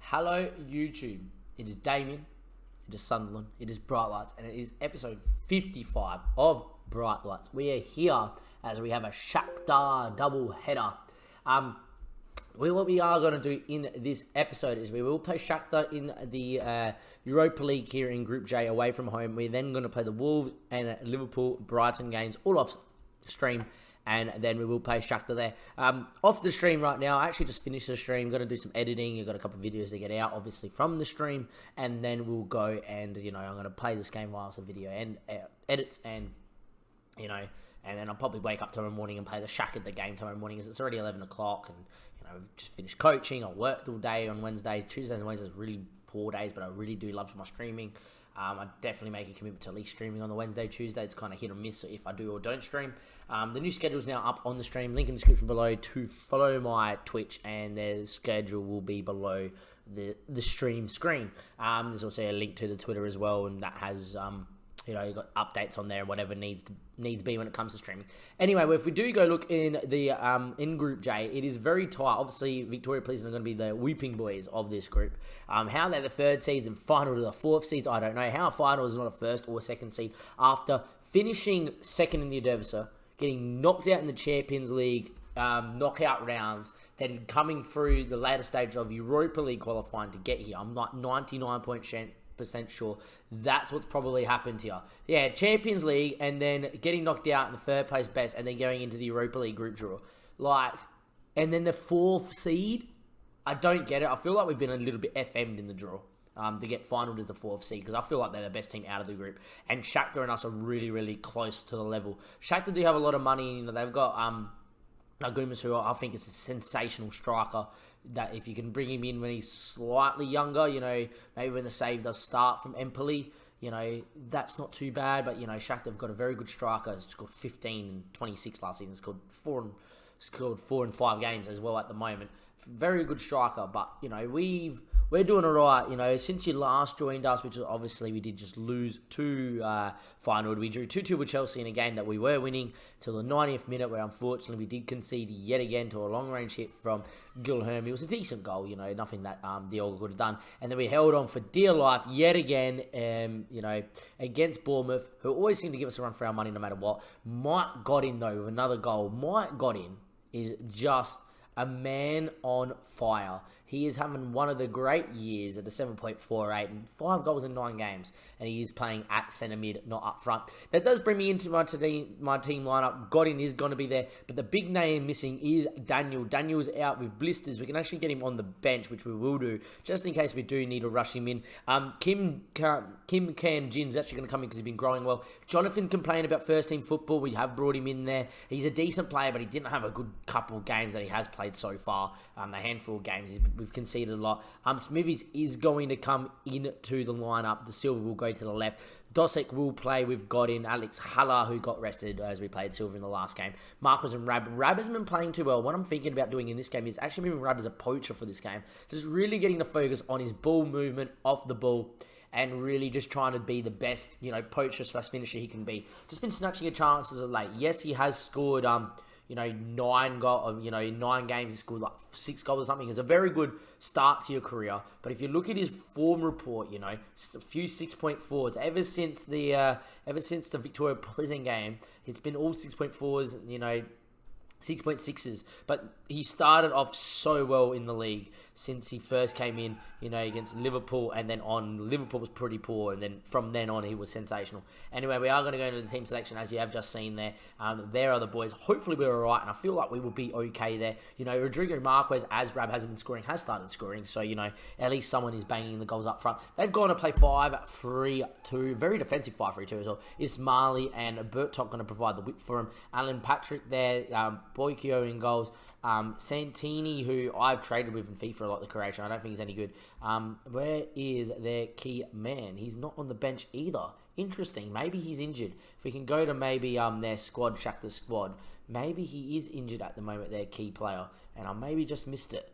Hello YouTube, it is Damien, it is Sunderland, it is Bright Lights, and it is episode 55 of Bright Lights. We are here as we have a Shakhtar double header. What we are going to do in this episode is we will play Shakhtar in the Europa League here in Group J away from home. We're then going to play the Wolves and Liverpool Brighton games all off stream. And then we will play Shakhtar there. Off the stream right now, I actually just finished the stream. Got to do some editing. You've got a couple of videos to get out, obviously, from the stream. And then we'll go and, I'm going to play this game whilst the video and edits and, and then I'll probably wake up tomorrow morning and play the Shakhtar game tomorrow morning as it's already 11 o'clock. And, we've just finished coaching. I worked all day on Wednesday. Tuesdays and Wednesdays are really poor days, but I really do love my streaming. I definitely make a commitment to at least streaming on the Wednesday, Tuesday. It's kind of hit or miss if I do or don't stream. The new schedule is now up on the stream. Link in the description below to follow my Twitch, and the schedule will be below the stream screen. There's also a link to the Twitter as well, and that has you've got updates on there and whatever needs be when it comes to streaming. Anyway, if we do go look in the in Group J, it is very tight. Obviously, Victoria Pleasant are going to be the whooping boys of this group. How they're the third seeds and final to the fourth seeds, I don't know. How a final is not a first or second seed after finishing second in the Eredivisie, getting knocked out in the Champions League knockout rounds, then coming through the later stage of Europa League qualifying to get here. I'm like 99% sure that's what's probably happened here. Yeah, Champions League and then getting knocked out in the third place best and then going into the Europa League group draw. And then the fourth seed, I don't get it. I feel like we've been a little bit FM'd in the draw to get finaled as the fourth seed because I feel like they're the best team out of the group. And Shakhtar and us are really, really close to the level. Shakhtar do have a lot of money. They've got Agumas, who I think is a sensational striker, that if you can bring him in when he's slightly younger, maybe when the save does start from Empoli, that's not too bad. But, Shakhtar have got a very good striker. He's scored 15 and 26 last season. Scored four and 5 games as well at the moment. Very good striker, but, we're doing all right, since you last joined us, which is obviously we did just lose to Feyenoord. We drew 2-2 with Chelsea in a game that we were winning till the 90th minute, where unfortunately we did concede yet again to a long-range hit from Gilherme. It was a decent goal, nothing that Diogo could have done. And then we held on for dear life yet again, against Bournemouth, who always seem to give us a run for our money no matter what. Mike Godin, though, with another goal. Mike Godin is just a man on fire. He is having one of the great years at the 7.48 and 5 goals in 9 games. And he is playing at centre mid, not up front. That does bring me into my team lineup. Godin is going to be there. But the big name missing is Daniel. Daniel's out with blisters. We can actually get him on the bench, which we will do, just in case we do need to rush him in. Kim Can Jin's actually going to come in because he's been growing well. Jonathan complained about first team football. We have brought him in there. He's a decent player, but he didn't have a good couple of games that he has played so far. A handful of games. We've conceded a lot. Smithies is going to come into the lineup. The Silva will go to the left. Dosek will play with Godin. Alex Haller, who got rested as we played Silva in the last game. Marcos and Rab. Rab has been playing too well. What I'm thinking about doing in this game is actually moving Rab as a poacher for this game. Just really getting the focus on his ball movement, off the ball, and really just trying to be the best, poacher / finisher he can be. Just been snatching at chances of late. Yes, he has scored 9 games, he scored like 6 goals or something. It's a very good start to your career. But if you look at his form report, a few 6.4s ever since the Victoria Pleasant game. It's been all 6.4s, 6.6s. But he started off so well in the league since he first came in, against Liverpool, and then on. Liverpool was pretty poor, and then from then on, he was sensational. Anyway, we are going to go into the team selection, as you have just seen there. There are the boys. Hopefully, we're all right, and I feel like we will be okay there. Rodrigo Marquez, as Rab hasn't been scoring, has started scoring, so, at least someone is banging the goals up front. They've gone to play 5-3-2, very defensive 5-3-2 as well. Ismaili and Bertok going to provide the whip for him. Alan Patrick there, Boykio in goals. Santini, who I've traded with in FIFA a lot, the Croatian. I don't think he's any good. Where is their key man? He's not on the bench either. Interesting. Maybe he's injured. If we can go to maybe their squad, Shakhtar squad, maybe he is injured at the moment, their key player, and I maybe just missed it.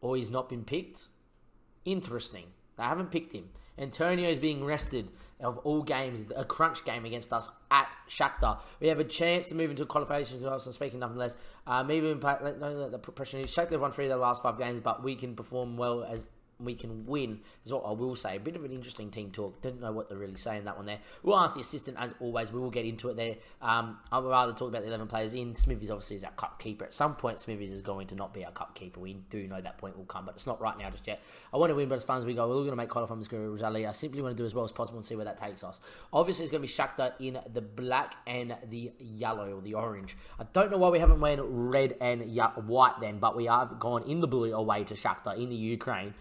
Or he's not been picked. Interesting. They haven't picked him. Antonio's being rested of all games, a crunch game against us at Shakhtar. We have a chance to move into a qualification class, and speaking nothing less. Maybe the pressure is Shakhtar won 3 of their last 5 games, but we can perform well as we can win, is what I will say. A bit of an interesting team talk. Didn't know what they're really saying that one there. We'll ask the assistant as always. We will get into it there. I would rather talk about the 11 players in. Smithies obviously is our cup keeper. At some point, Smithies is going to not be our cup keeper. We do know that point will come, but it's not right now just yet. I want to win, but as far as we go, we're going to make qualifying this group. I simply want to do as well as possible and see where that takes us. Obviously, it's going to be Shakhtar in the black and the yellow or the orange. I don't know why we haven't went red and white then, but we have gone in the blue away to Shakhtar in the Ukraine.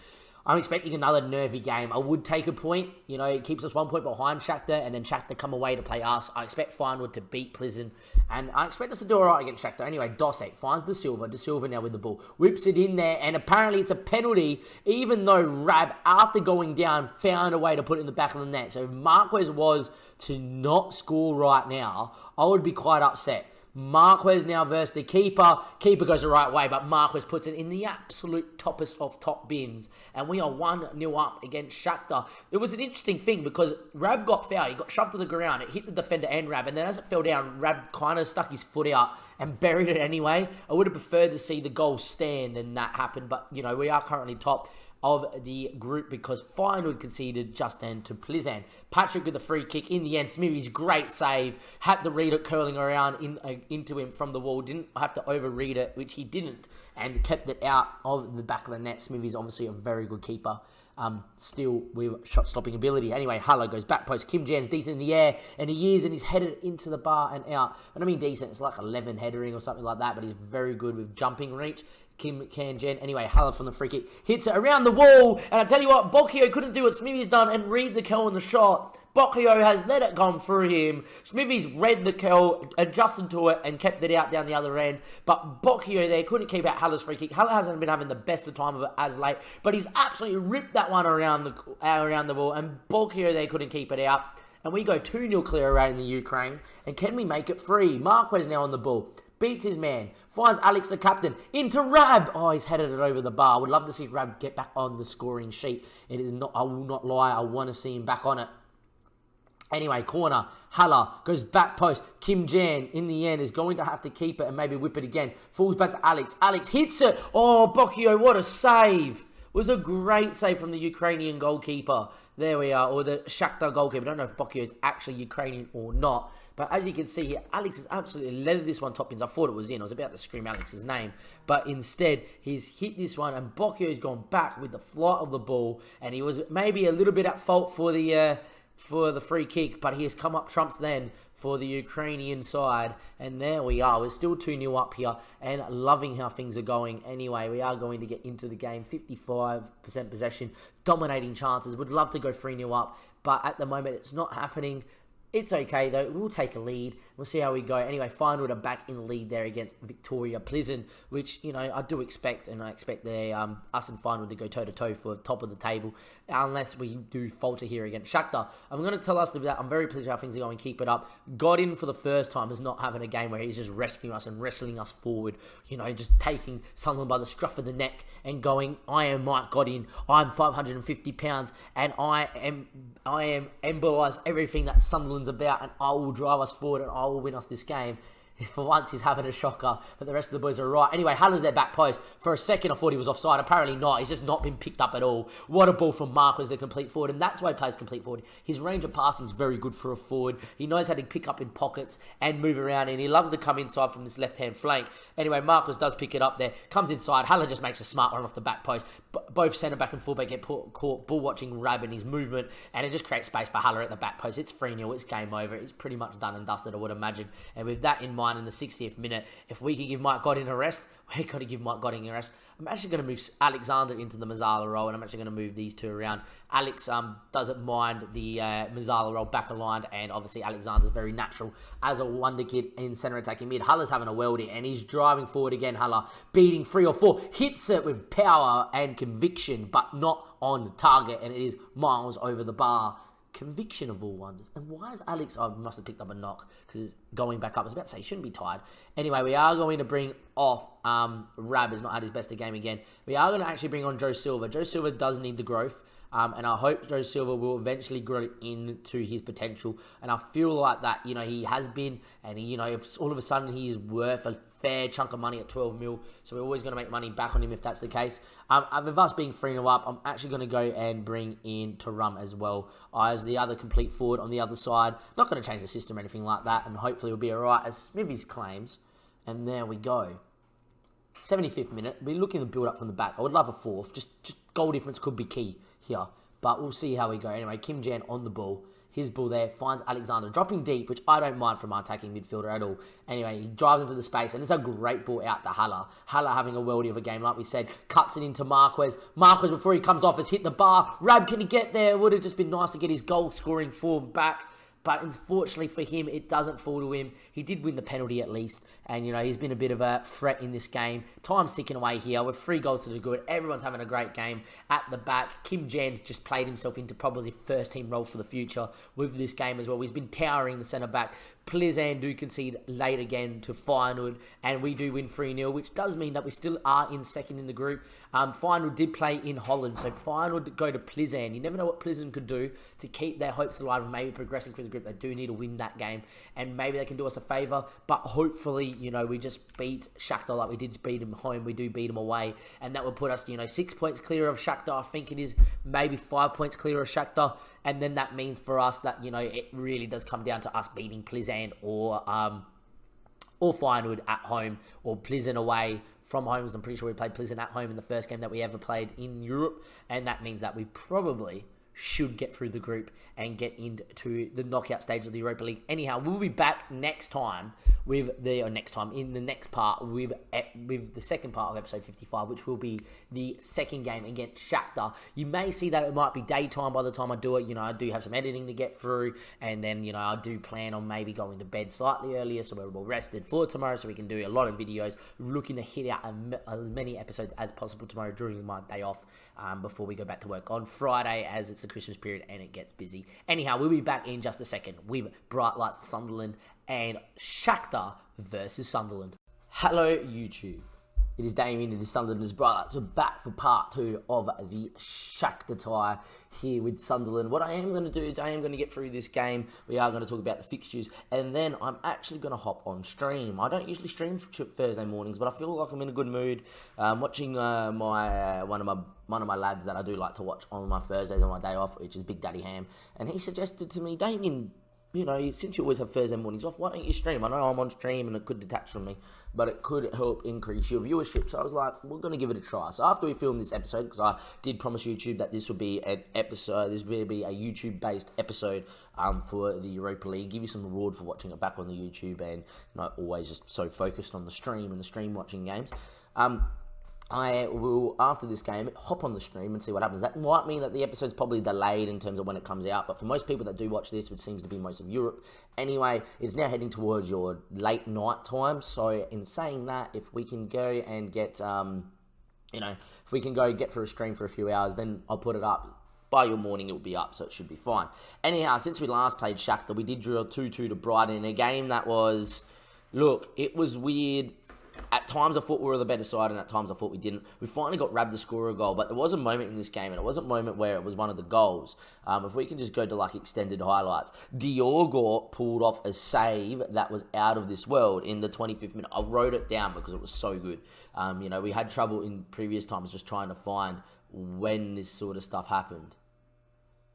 I'm expecting another nervy game. I would take a point. You know, it keeps us 1 point behind Shakhtar, and then Shakhtar come away to play us. I expect Feyenoord to beat Pleasant, and I expect us to do all right against Shakhtar. Anyway, Dosek finds De Silva now with the ball. Whips it in there, and apparently it's a penalty, even though Rab, after going down, found a way to put it in the back of the net. So if Marquez was to not score right now, I would be quite upset. Marquez now versus the keeper. Keeper goes the right way, but Marquez puts it in the absolute toppest of top bins. And we are 1-0 up against Shakhtar. It was an interesting thing because Rab got fouled. He got shoved to the ground. It hit the defender and Rab. And then as it fell down, Rab kind of stuck his foot out and buried it anyway. I would have preferred to see the goal stand and that happen. But, you know, we are currently top of the group because Feyenoord conceded just then to Plizan. Patrick with the free kick in the end. Smithy's great save. Had to read it curling around into him from the wall. Didn't have to overread it, which he didn't, and kept it out of the back of the net. Smithy's obviously a very good keeper. Still with shot stopping ability. Anyway, Haller goes back post. Kim Jan's decent in the air, and he is, and he's headed into the bar and out. I don't mean decent, it's like 11 headering or something like that, but he's very good with jumping reach. Kim Jen. Anyway, Haller from the free kick hits it around the wall, and I tell you what, Bocchio couldn't do what Smithy's done and read the curl in the shot. Bocchio has let it go through him. Smithy's read the curl, adjusted to it, and kept it out down the other end. But Bocchio there couldn't keep out Haller's free kick. Haller hasn't been having the best of time of it as late, but he's absolutely ripped that one around the ball, and Bocchio there couldn't keep it out. And we go 2-0 clear around in the Ukraine. And can we make it 3? Marquez now on the ball. Beats his man. Finds Alex, the captain, into Rab. Oh, he's headed it over the bar. I would love to see Rab get back on the scoring sheet. It is not. I will not lie. I want to see him back on it. Anyway, corner. Haller goes back post. Kim Jan, in the end, is going to have to keep it and maybe whip it again. Falls back to Alex. Alex hits it. Oh, Bocchio, what a save. It was a great save from the Ukrainian goalkeeper. There we are. Or the Shakhtar goalkeeper. I don't know if Bocchio is actually Ukrainian or not. But as you can see here, Alex has absolutely leathered this one top pins. I thought it was in. I was about to scream Alex's name. But instead, he's hit this one. And Bocchio's gone back with the flight of the ball. And he was maybe a little bit at fault for the free kick. But he has come up trumps then for the Ukrainian side. And there we are. We're still 2-0 up here. And loving how things are going. Anyway, we are going to get into the game. 55% possession. Dominating chances. Would love to go 3-0 up. But at the moment, it's not happening. It's okay, though. We'll take a lead. We'll see how we go. Anyway, Feyenoord are back in the lead there against Victoria Pleasant, which, you know, I do expect. And I expect us and Feyenoord to go toe-to-toe for the top of the table, unless we do falter here against Shakhtar. I'm going to tell us that I'm very pleased with how things are going. Keep it up. Godin, for the first time, is not having a game where he's just rescuing us and wrestling us forward. You know, just taking someone by the scruff of the neck and going, I am Mike Godin. I'm 550 pounds, and I am embolise everything that Sunderland's about, and I will drive us forward, and I will win us this game. For once, he's having a shocker, but the rest of the boys are right. Anyway, Haller's their back post. For a second, I thought he was offside. Apparently not. He's just not been picked up at all. What a ball from Marquez, the complete forward, and that's why he plays complete forward. His range of passing is very good for a forward. He knows how to pick up in pockets and move around, and he loves to come inside from this left-hand flank. Anyway, Marquez does pick it up there. Comes inside. Haller just makes a smart one off the back post. Both centre-back and full-back get caught ball-watching Rab in his movement, and it just creates space for Haller at the back post. It's 3-0. It's game over. It's pretty much done and dusted, I would imagine. And with that in mind, in the 60th minute, if we can give Mike Godin a rest, we've got to give Mike Godin a rest. I'm actually going to move Alexander into the Mazzala role, and I'm actually going to move these two around. Alex doesn't mind the Mazzala role back aligned, and obviously Alexander's very natural as a wonder kid in centre attacking mid. Haller's having a worldie, and he's driving forward again. Haller beating 3 or 4, hits it with power and conviction, but not on target, and it is miles over the bar. Conviction of all wonders. And why is Alex... I must have picked up a knock because it's going back up. I was about to say he shouldn't be tired. Anyway, we are going to bring off... Rab has not had his best of game again. We are going to actually bring on Joe Silva. Joe Silva does need the growth. And I hope Joe Silva will eventually grow into his potential. And I feel like that, he has been, and if all of a sudden he is worth a fair chunk of money at 12 mil, so we're always going to make money back on him if that's the case. With us being 3-0 up, I'm actually going to go and bring in Tarum as well as the other complete forward on the other side. Not going to change the system or anything like that, and hopefully it'll be alright as Smithies claims. And there we go. 75th minute, we're looking to build up from the back. I would love a fourth, just goal difference could be key here, but we'll see how we go. Anyway, Kim Jan on the ball. His ball there, finds Alexander, dropping deep, which I don't mind from my attacking midfielder at all. Anyway, he drives into the space, and it's a great ball out to Haller. Haller having a worldie of a game, like we said, cuts it into Marquez. Marquez, before he comes off, has hit the bar. Rab, can he get there? Would have just been nice to get his goal-scoring form back. But unfortunately for him, it doesn't fall to him. He did win the penalty at least. And, he's been a bit of a threat in this game. Time's ticking away here. We're 3 goals to the good. Everyone's having a great game at the back. Kim Jan's just played himself into probably first-team role for the future with this game as well. He's been towering the centre-back. Plizan do concede late again to Feyenoord, and we do win 3-0, which does mean that we still are in second in the group. Feyenoord did play in Holland, so Feyenoord go to Plizan. You never know what Plizan could do to keep their hopes alive and maybe progressing through the group. They do need to win that game, and maybe they can do us a favour, but hopefully, we just beat Shakhtar like we did beat them home. We do beat them away, and that will put us, 6 points clear of Shakhtar. I think it is maybe 5 points clear of Shakhtar, and then that means for us that, it really does come down to us beating Plizan or Feyenoord at home, or Plizan away from home, because I'm pretty sure we played Plizan at home in the first game that we ever played in Europe, and that means that we probably should get through the group and get into the knockout stage of the Europa League. Anyhow, we'll be back next time in the next part with the second part of episode 55, which will be the second game against Shakhtar. You may see that it might be daytime by the time I do it. I do have some editing to get through, and then, I do plan on maybe going to bed slightly earlier so we're all rested for tomorrow, so we can do a lot of videos, looking to hit out as many episodes as possible tomorrow during my day off, before we go back to work on Friday, as it's the Christmas period and it gets busy. Anyhow, we'll be back in just a second with Bright Lights Sunderland and Shakhtar versus Sunderland. Hello, YouTube. It is Damien, it is Sunderland, it is Bright Lights. We're back for part 2 of the Shakhtar tie here with Sunderland. What I am going to do is I am going to get through this game. We are going to talk about the fixtures, and then I'm actually going to hop on stream. I don't usually stream Thursday mornings, but I feel like I'm in a good mood. Watching one of my lads that I do like to watch on my Thursdays on my day off, which is Big Daddy Ham, and he suggested to me, Damien, since you always have Thursday mornings off, why don't you stream? I know I'm on stream and it could detach from me, but it could help increase your viewership. So I was like, we're going to give it a try. So after we filmed this episode, because I did promise YouTube that this would be an episode, this will be a YouTube-based episode for the Europa League, give you some reward for watching it back on the YouTube, and not always just so focused on the stream and the stream watching games. I will, after this game, hop on the stream and see what happens. That might mean that the episode's probably delayed in terms of when it comes out, but for most people that do watch this, which seems to be most of Europe, anyway, it's now heading towards your late night time. So in saying that, if we can go and get, if we can go get for a stream for a few hours, then I'll put it up. By your morning, it will be up, so it should be fine. Anyhow, since we last played Shakhtar, we did draw 2-2 to Brighton in a game that was, look, it was weird. At times I thought we were the better side, and at times I thought we didn't. We finally got Rab to score a goal, but there was a moment in this game, and it was a moment where it was one of the goals. If we can just go to extended highlights, Diogo pulled off a save that was out of this world in the 25th minute. I wrote it down because it was so good. We had trouble in previous times just trying to find when this sort of stuff happened.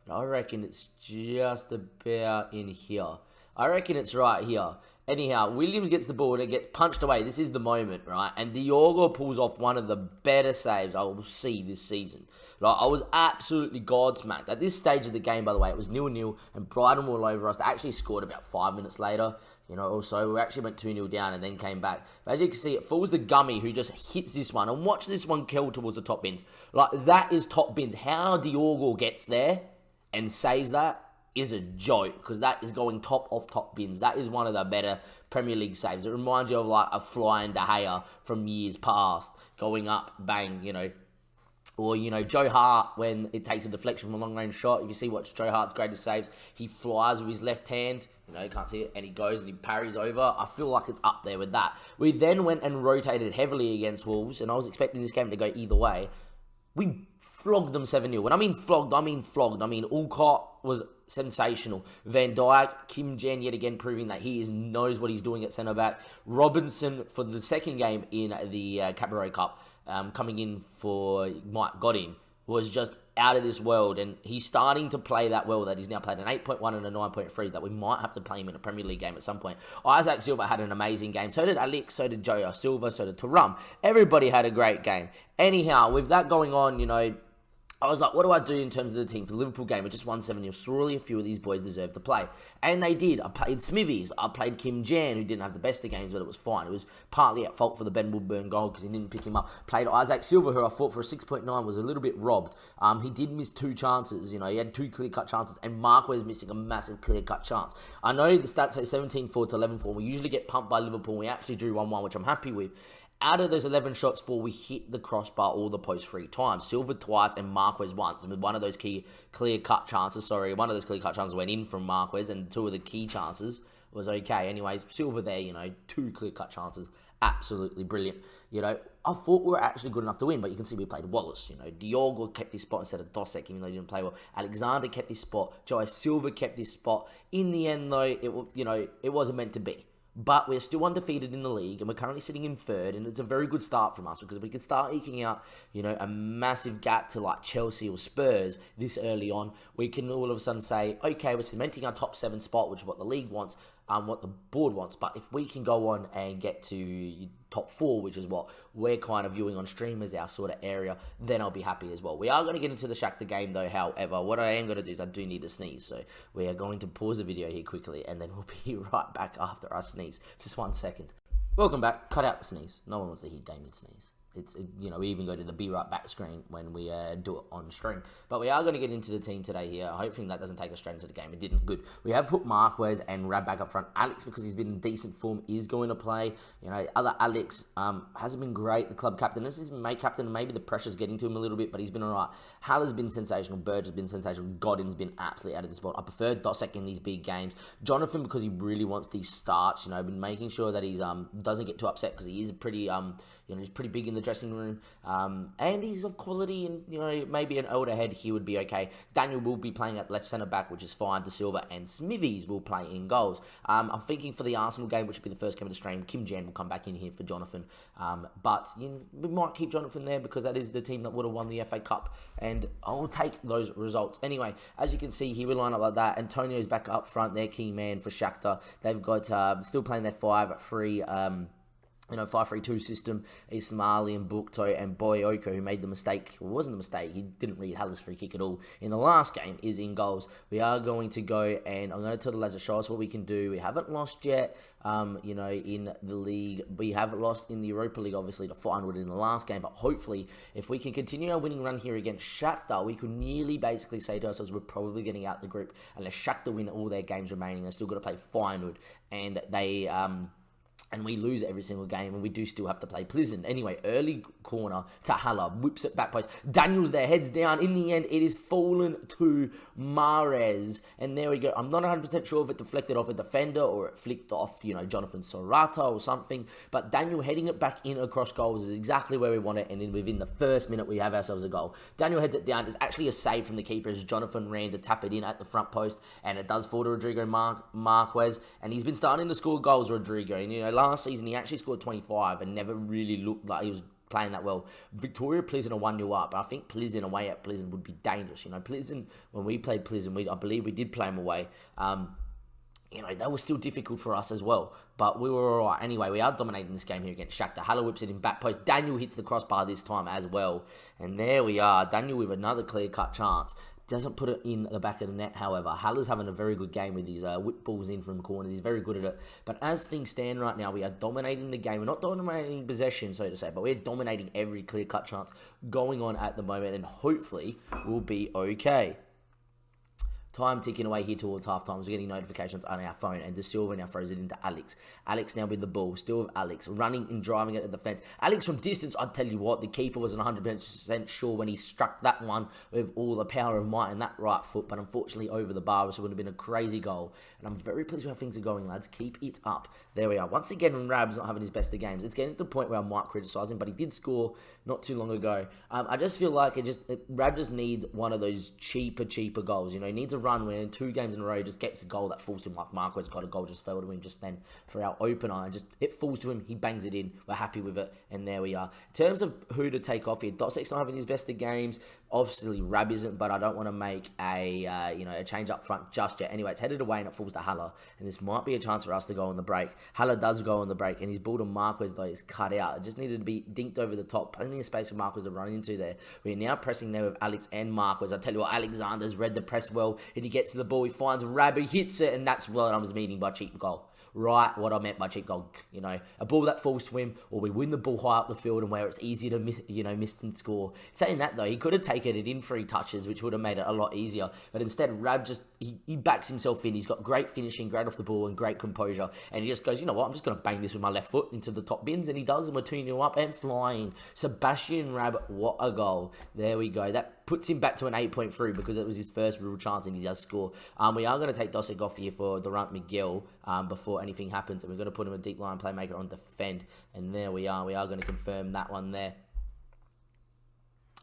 But I reckon it's just about in here. I reckon it's right here. Anyhow, Williams gets the ball and it gets punched away. This is the moment, right? And Diogo pulls off one of the better saves I will see this season. I was absolutely godsmacked. At this stage of the game, by the way, it was 0-0 and Brighton were all over us. They actually scored about 5 minutes later. Also, we actually went 2-0 down and then came back. But as you can see, it falls the Gummy who just hits this one. And watch this one kill towards the top bins. That is top bins. How Diogo gets there and saves that is a joke, because that is going top of top bins. That is one of the better Premier League saves. It reminds you of a flying De Gea from years past, going up, bang, Or, Joe Hart, when it takes a deflection from a long-range shot. If you see what's Joe Hart's greatest saves, he flies with his left hand, you can't see it, and he goes and he parries over. I feel like it's up there with that. We then went and rotated heavily against Wolves, and I was expecting this game to go either way. We flogged them 7-0. When I mean flogged, I mean flogged. I mean, Alcott was sensational. Van Dijk, Kim Jan yet again proving that he knows what he's doing at centre-back. Robinson for the second game in the Cabaret Cup, coming in for Mike Godin, was just out of this world, and he's starting to play that well that he's now played an 8.1 and a 9.3 that we might have to play him in a Premier League game at some point. Isaac Silva had an amazing game. So did Alex, so did Joe Silva, so did Thuram. Everybody had a great game. Anyhow, with that going on, you know, I was like, what do I do in terms of the team for the Liverpool game? We just won 7-0. Surely a few of these boys deserve to play. And they did. I played Smithies. I played Kim Jan, who didn't have the best of games, but it was fine. It was partly at fault for the Ben Woodburn goal because he didn't pick him up. Played Isaac Silva, who I thought for a 6.9 was a little bit robbed. He did miss 2 chances. You know, he had 2 clear-cut chances, and Marquez missing a massive clear-cut chance. I know the stats say 17-4 to 11-4. We usually get pumped by Liverpool. We actually drew 1-1, which I'm happy with. Out of those 11 shots, 4, we hit the crossbar or the post 3 times. Silva twice and Marquez once. And one of those clear-cut chances, one of those clear-cut chances went in from Marquez, and 2 of the key chances was okay. Anyway, Silva there, you know, 2 clear-cut chances. Absolutely brilliant. You know, I thought we were actually good enough to win, but you can see we played Wallace. You know, Diogo kept his spot instead of Dosek, even though he didn't play well. Alexander kept his spot. Joe Silva kept his spot. In the end, though, it wasn't meant to be. But we're still undefeated in the league, and we're currently sitting in 3rd, and it's a very good start from us because if we could start eking out, you know, a massive gap to like Chelsea or Spurs this early on, we can all of a sudden say, okay, we're cementing our top 7 spot, which is what the league wants, what the board wants. But if we can go on and get to top 4, which is what we're kind of viewing on stream as our sort of area, then I'll be happy as well. We are going to get into the Shakhtar game though. However, what I am going to do is I do need to sneeze. So we are going to pause the video here quickly, and then we'll be right back after I sneeze. Just 1 second. Welcome back. Cut out the sneeze. No one wants to hear Damien sneeze. You know, we even go to the be right back screen when we do it on stream. But we are going to get into the team today here. Hopefully that doesn't take us straight into the game. It didn't. Good. We have put Marquez and Rab back up front. Alex, because he's been in decent form, is going to play. You know, other Alex hasn't been great. The club captain, this is mate captain, and maybe the pressure's getting to him a little bit, but he's been all right. Hal has been sensational. Burge has been sensational. Godin's been absolutely out of this spot. I prefer Dosek in these big games. Jonathan, because he really wants these starts. You know, been making sure that he's doesn't get too upset because he is pretty you know, he's pretty big in the dressing room, and he's of quality, and, you know, maybe an older head, he would be okay. Daniel will be playing at left centre-back, which is fine. De Silva and Smithies will play in goals. I'm thinking for the Arsenal game, which will be the first game of the stream, Kim Jan will come back in here for Jonathan, but you know, we might keep Jonathan there because that is the team that would have won the FA Cup, and I'll take those results. Anyway, as you can see here, we line up like that. Antonio's back up front, their key man for Shakhtar. They've got, still playing their 5-3, 5-3-2 system. Ismaili and Bukto and Boyoko, who made the mistake, well, it wasn't a mistake, he didn't read Haller's free kick at all in the last game, is in goals. We are going to go, and I'm going to tell the lads to show us what we can do. We haven't lost yet, you know, in the league. We haven't lost in the Europa League, obviously, to Feyenoord in the last game, but hopefully, if we can continue our winning run here against Shakhtar, we could nearly basically say to ourselves, we're probably getting out the group, unless Shakhtar win all their games remaining. They're still got to play Feyenoord, and they, and we lose every single game, and we do still have to play Pleasant. Anyway, early corner to Haller, whips it back post. Daniel's there, heads down. In the end, it is fallen to Mahrez. And there we go. I'm not 100% sure if it deflected off a defender or it flicked off, you know, Jonathan Sorata or something. But Daniel heading it back in across goals is exactly where we want it. And then within the first minute, we have ourselves a goal. Daniel heads it down. It's actually a save from the keeper as Jonathan ran to tap it in at the front post. And it does fall to Rodrigo Marquez. And he's been starting to score goals, Rodrigo. And, you know, last season, he actually scored 25 and never really looked like he was playing that well. Victoria Pleasant are 1-0 up, but I think Pleasant away at Pleasant would be dangerous. You know, Pleasant, when we played Pleasant, I believe we did play them away. You know, they were still difficult for us as well, but we were all right. Anyway, we are dominating this game here against Shakhtar. Haller whips it in back post. Daniel hits the crossbar this time as well. And there we are. Daniel with another clear-cut chance. Doesn't put it in the back of the net, however. Haller's having a very good game with his whip balls in from corners. He's very good at it. But as things stand right now, we are dominating the game. We're not dominating possession, so to say, but we're dominating every clear-cut chance going on at the moment, and hopefully we'll be okay. Time ticking away here towards half time. We're getting notifications on our phone, and De Silva now throws it into Alex. Alex now with the ball, still with Alex, running and driving it at the fence. Alex from distance, I'll tell you what, the keeper wasn't 100% sure when he struck that one with all the power of might in that right foot, but unfortunately over the bar, so it would have been a crazy goal. And I'm very pleased with how things are going, lads. Keep it up. There we are. Once again, Rab's not having his best of games. It's getting to the point where I might criticise him, but he did score not too long ago. I just feel like Rab just needs one of those cheaper goals. You know, he needs a run where in 2 games in a row he just gets a goal that falls to him. Like Marco's got a goal just fell to him just then for our opener, and just it falls to him, he bangs it in. We're happy with it, and there we are. In terms of who to take off here, Dosek's not having his best of games. Obviously, Rab isn't, but I don't want to make a change up front just yet. Anyway, it's headed away and it falls to Haller, and this might be a chance for us to go on the break. Haller does go on the break, and his ball to Marquez though is cut out. It just needed to be dinked over the top. Plenty of space for Marquez to run into there. We're now pressing there with Alex and Marquez. I tell you what, Alexander's read the press well, and he gets to the ball. He finds Rab, he hits it, and that's what I was meaning by cheap goal. Right, what I meant by cheap goal, you know, a ball that falls to him, or we win the ball high up the field and where it's easy to miss and score. Saying that though, he could have taken it in 3 touches, which would have made it a lot easier. But instead, Rab just he backs himself in. He's got great finishing, great off the ball, and great composure. And he just goes, you know what, I'm just going to bang this with my left foot into the top bins, and he does, and we're 2-0 up and flying. Sebastian Rab, what a goal! There we go. That puts him back to an 8.3 because it was his first real chance, and he does score. We are going to take Dosek off here for Durant Miguel before anything happens, and we're going to put him a deep line playmaker on defend, and there we are. We are going to confirm that one there.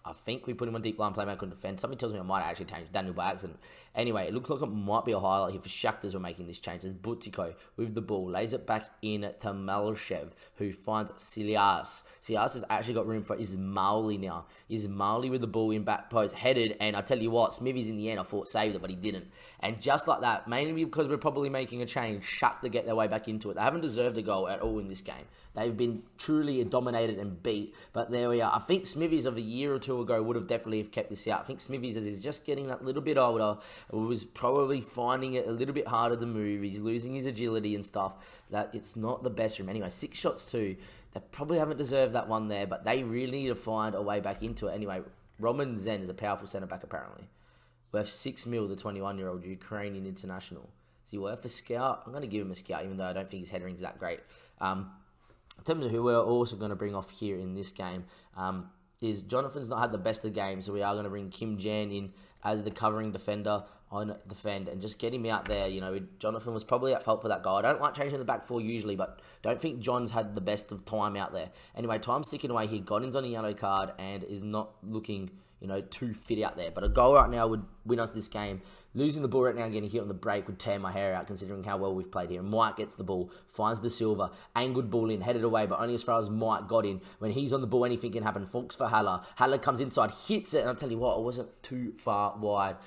I think we put him on deep line playmaker on defend. Something tells me I might actually change Daniel by accident. Anyway, it looks like it might be a highlight here for Shakhtar's we're making this change. It's Butiko with the ball, lays it back in to Malshev, who finds Silias. Silias has actually got room for Ismaili now. Ismaili with the ball in back post, headed, and I tell you what, Smithies in the end I thought saved it, but he didn't. And just like that, mainly because we're probably making a change, Shakhtar get their way back into it. They haven't deserved a goal at all in this game. They've been truly dominated and beat, but there we are. I think Smithies of a year or 2 ago would have definitely kept this out. I think Smithies, as he's just getting that little bit older, was probably finding it a little bit harder to move. He's losing his agility and stuff. That it's not the best for him. Anyway, 6 shots too. They probably haven't deserved that one there, but they really need to find a way back into it. Anyway, Roman Zen is a powerful centre-back apparently. Worth 6 mil, the 21-year-old Ukrainian international. Is he worth a scout? I'm going to give him a scout, even though I don't think his headering's that great. In terms of who we're also going to bring off here in this game, is Jonathan's not had the best of games, so we are going to bring Kim Jan in as the covering defender on defend and just get him out there. You know, Jonathan was probably at fault for that goal. I don't like changing the back 4 usually, but don't think John's had the best of time out there. Anyway, time's ticking away here. Godin's on a yellow card and is not looking, you know, too fit out there. But a goal right now would win us this game. Losing the ball right now and getting hit on the break would tear my hair out considering how well we've played here. Mike gets the ball, finds the Silva, angled ball in, headed away, but only as far as Mike got in. When he's on the ball, anything can happen. Fulks for Haller. Haller comes inside, hits it, and I'll tell you what, it wasn't too far wide.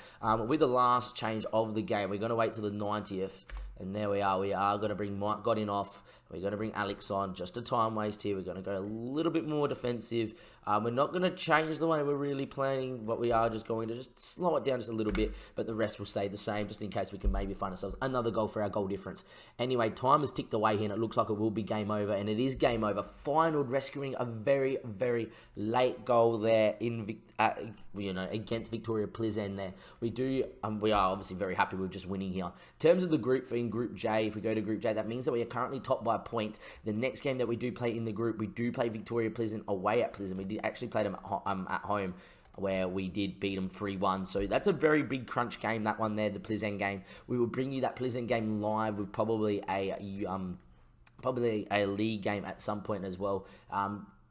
With the last change of the game, we're going to wait till the 90th. And there we are. We are going to bring Mike Godin off. We're going to bring Alex on. Just a time waste here. We're going to go a little bit more defensive. We're not going to change the way we're really playing, but we are just going to just slow it down just a little bit, but the rest will stay the same, just in case we can maybe find ourselves another goal for our goal difference. Anyway, time has ticked away here, and it looks like it will be game over, and it is game over. Feyenoord rescuing a very, very late goal there in against Victoria Plizen there. We are obviously very happy with just winning here. In terms of the group, in Group J, if we go to Group J, that means that we are currently top by a point. The next game that we do play in the group, we do play Victoria Plizen away at Plizen. We did actually play them at home, where we did beat them 3-1. So that's a very big crunch game, that one there, the Plizen game. We will bring you that Plizen game live with probably a league game at some point as well.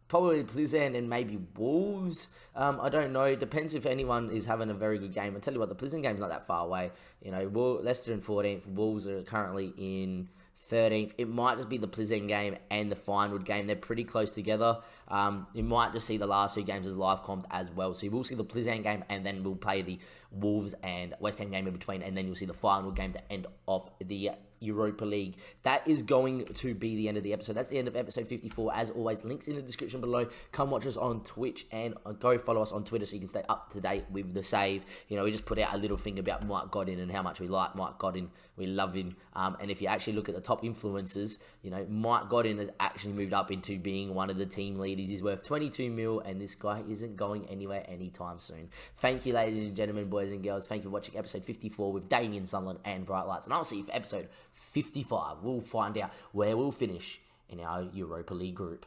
Probably Plizen and maybe Wolves. I don't know. It depends if anyone is having a very good game. I tell you what, the Plizen game's not that far away. You know, Leicester in 14th. Wolves are currently in 13th. It might just be the Plizen game and the Feyenoord game. They're pretty close together. You might just see the last 2 games as live comped as well. So you will see the Plizen game, and then we'll play the Wolves and West Ham game in between, and then you'll see the Feyenoord game to end off the Europa League. That is going to be the end of the episode. That's the end of episode 54. As always, links in the description below. Come watch us on Twitch and go follow us on Twitter so you can stay up to date with the save. You know, we just put out a little thing about Mike Godin and how much we like Mike Godin. We love him. And if you actually look at the top influencers, you know, Mike Godin has actually moved up into being one of the team leaders. He's worth 22 mil, and this guy isn't going anywhere anytime soon. Thank you, ladies and gentlemen, boys and girls. Thank you for watching episode 54 with Damien Sunderland and Bright Lights. And I'll see you for episode 55. We'll find out where we'll finish in our Europa League group.